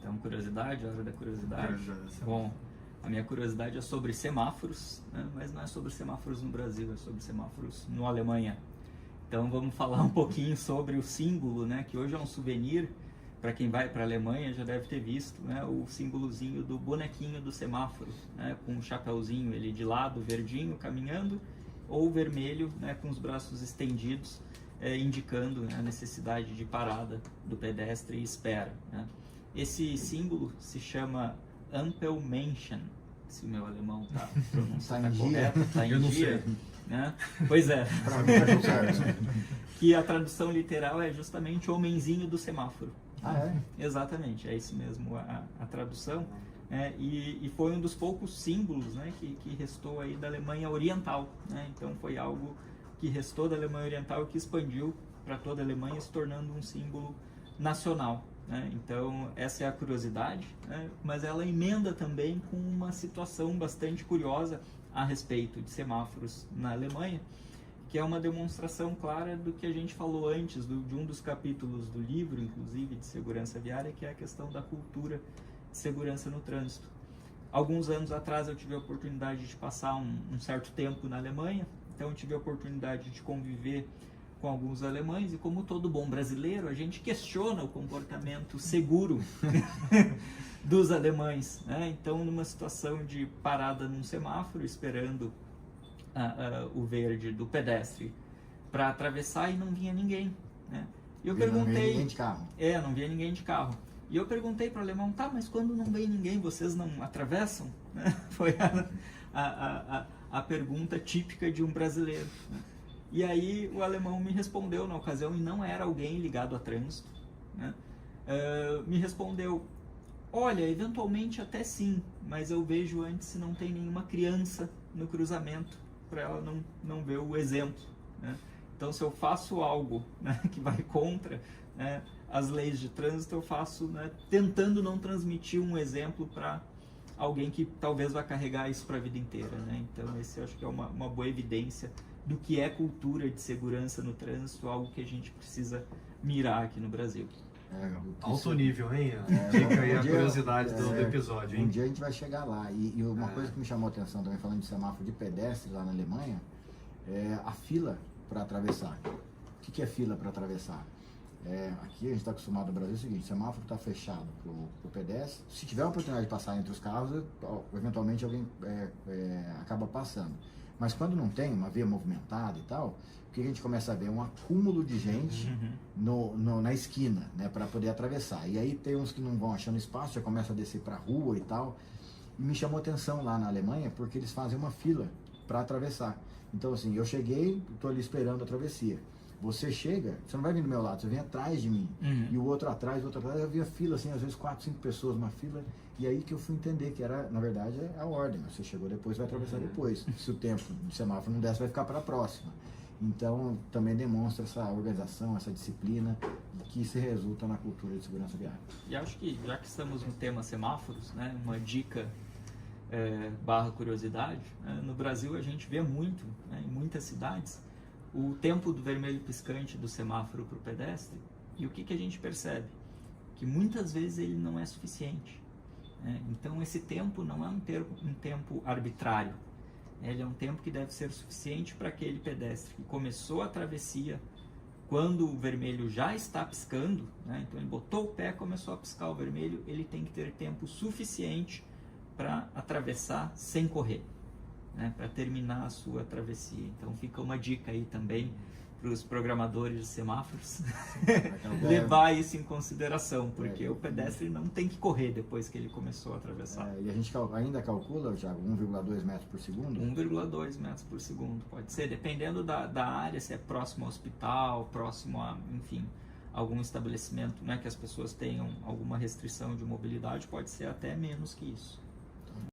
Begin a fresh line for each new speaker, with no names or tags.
Então, curiosidade, hora da curiosidade. Bom, a minha curiosidade é sobre semáforos, né? Mas não é sobre semáforos no Brasil, é sobre semáforos na Alemanha. Então, vamos falar um pouquinho sobre o símbolo, né? Que hoje é um souvenir. Para quem vai para a Alemanha já deve ter visto, né, o símbolozinho do bonequinho do semáforo, né, com um chapéuzinho ele de lado, verdinho, caminhando, ou vermelho, né, com os braços estendidos, indicando, né, a necessidade de parada do pedestre e espera. Né. Esse símbolo se chama Ampelmännchen, se o meu alemão está correto, está em dia. Né? Pois é. Que a tradução literal é justamente homenzinho do semáforo.
Ah, é?
Exatamente, é isso mesmo a tradução. E foi um dos poucos símbolos, né, que restou aí da Alemanha Oriental. Né? Então foi algo que restou da Alemanha Oriental e que expandiu para toda a Alemanha, se tornando um símbolo nacional. Né? Então essa é a curiosidade, né? Mas ela emenda também com uma situação bastante curiosa a respeito de semáforos na Alemanha, que é uma demonstração clara do que a gente falou antes, de um dos capítulos do livro, inclusive, de segurança viária, que é a questão da cultura de segurança no trânsito. Alguns anos atrás eu tive a oportunidade de passar um certo tempo na Alemanha, então eu tive a oportunidade de conviver com alguns alemães, e como todo bom brasileiro, a gente questiona o comportamento seguro dos alemães. Né? Então, numa situação de parada num semáforo, esperando o verde do pedestre para atravessar, e não vinha ninguém, né? E eu perguntei,
não vinha ninguém de carro.
Não vinha ninguém de carro. E eu perguntei para o alemão, tá, mas quando não vem ninguém, vocês não atravessam? Né? Foi a pergunta típica de um brasileiro. Né? E aí o alemão me respondeu na ocasião, e não era alguém ligado a trânsito, né? Me respondeu, olha, eventualmente até sim, mas eu vejo antes se não tem nenhuma criança no cruzamento, para ela não ver o exemplo. Né? Então, se eu faço algo, né, que vai contra, né, as leis de trânsito, eu faço, né, tentando não transmitir um exemplo para alguém que talvez vá carregar isso para a vida inteira. Né? Então, esse eu acho que é uma boa evidência do que é cultura de segurança no trânsito, algo que a gente precisa mirar aqui no Brasil.
Alto nível, hein? Fica aí a curiosidade do episódio, hein?
Um dia a gente vai chegar lá. E uma coisa que me chamou a atenção também, falando de semáforo de pedestre lá na Alemanha, é a fila para atravessar. O que é fila para atravessar? Aqui a gente está acostumado no Brasil, é o seguinte, o semáforo está fechado para o pedestre. Se tiver a oportunidade de passar entre os carros, eventualmente alguém acaba passando. Mas quando não tem uma via movimentada e tal, o que a gente começa a ver? Um acúmulo de gente na esquina, né, para poder atravessar. E aí tem uns que não vão achando espaço, já começa a descer para a rua e tal. E me chamou a atenção lá na Alemanha, porque eles fazem uma fila para atravessar. Então assim, eu cheguei, estou ali esperando a travessia. Você chega, você não vai vir do meu lado, você vem atrás de mim. E o outro atrás, eu via fila assim, às vezes 4, 5 pessoas numa fila. E aí que eu fui entender que era, na verdade, a ordem. Você chegou depois, vai atravessar depois. Se o tempo de semáforo não desce, vai ficar para a próxima. Então, também demonstra essa organização, essa disciplina que se resulta na cultura de segurança viária.
E acho que, já que estamos no tema semáforos, né, uma dica barra curiosidade, né, no Brasil a gente vê muito, né, em muitas cidades, o tempo do vermelho piscante do semáforo para o pedestre. E o que a gente percebe? Que muitas vezes ele não é suficiente. Então esse tempo não é um tempo arbitrário, ele é um tempo que deve ser suficiente para aquele pedestre que começou a travessia quando o vermelho já está piscando, né? Então ele botou o pé, começou a piscar o vermelho, ele tem que ter tempo suficiente para atravessar sem correr, né? Para terminar a sua travessia. Então fica uma dica aí também para os programadores de semáforos levar isso em consideração, porque o pedestre não tem que correr depois que ele começou a atravessar.
E a gente ainda calcula, Thiago, 1,2 metros por segundo?
1,2 metros por segundo, pode ser, dependendo da área, se é próximo ao hospital, próximo a, enfim, algum estabelecimento, né, que as pessoas tenham alguma restrição de mobilidade, pode ser até menos que isso.